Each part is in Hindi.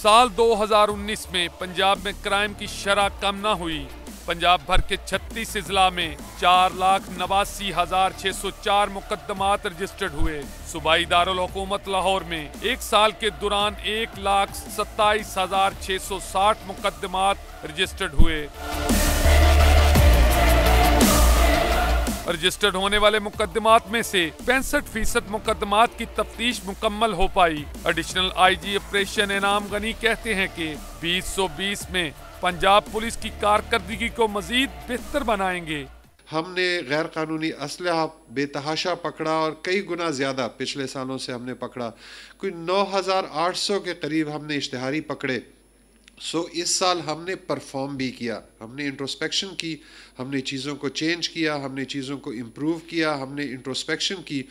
साल 2019 में पंजाब में क्राइम की शरह कम न हुई। पंजाब भर के 36 अजला में 4,89,604 मुकदमात रजिस्टर्ड हुए। सूबाई दारुल हुकूमत लाहौर में एक साल के दौरान 1,27,660 मुकदमात रजिस्टर्ड हुए। रजिस्टर्ड होने वाले मुकदमात में से 65% मुकदमात की तफ्तीश मुकम्मल हो पाई। एडिशनल IG ऑपरेशन इनाम गनी कहते हैं कि 2020 में पंजाब पुलिस की कारकर्दगी को मजीद बेहतर बनाएंगे। हमने गैर कानूनी असलहा बेतहाशा पकड़ा और कई गुना ज़्यादा पिछले सालों से हमने पकड़ा। कोई 9,800 के करीब हमने इश्तिहारी पकड़े। इस साल हमने परफॉर्म भी किया, हमने इंट्रोस्पेक्शन की, हमने चीज़ों को चेंज किया, हमने चीज़ों को इम्प्रूव किया, हमने इंट्रोस्पेक्शन की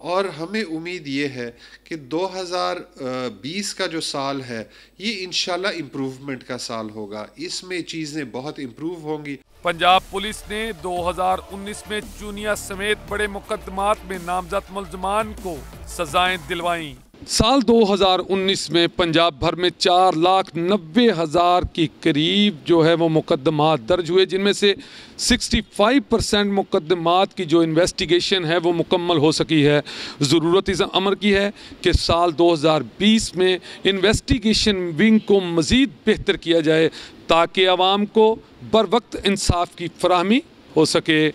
और हमें उम्मीद ये है कि 2020 का जो साल है ये इंशाल्लाह इम्प्रूवमेंट का साल होगा। इसमें चीज़ें बहुत इम्प्रूव होंगी। पंजाब पुलिस ने 2019 में चूनिया समेत बड़े मुकदमात में नामजद मुल्ज़मान को सजाएं दिलवाईं। साल 2019 में पंजाब भर में 4,90,000 के करीब जो है वो मुकदमात दर्ज हुए, जिनमें से 65% मुकदमात की जो इन्वेस्टिगेशन है वो मुकम्मल हो सकी है। ज़रूरत इस अमर की है कि साल 2020 में इन्वेस्टिगेशन विंग को मज़ीद बेहतर किया जाए ताकि आवाम को बर वक्त इंसाफ की फराहमी हो सके।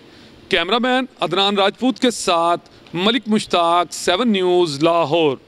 कैमरामैन अदनान राजपूत के साथ मलिक मुश्ताक, 7 न्यूज़ लाहौर।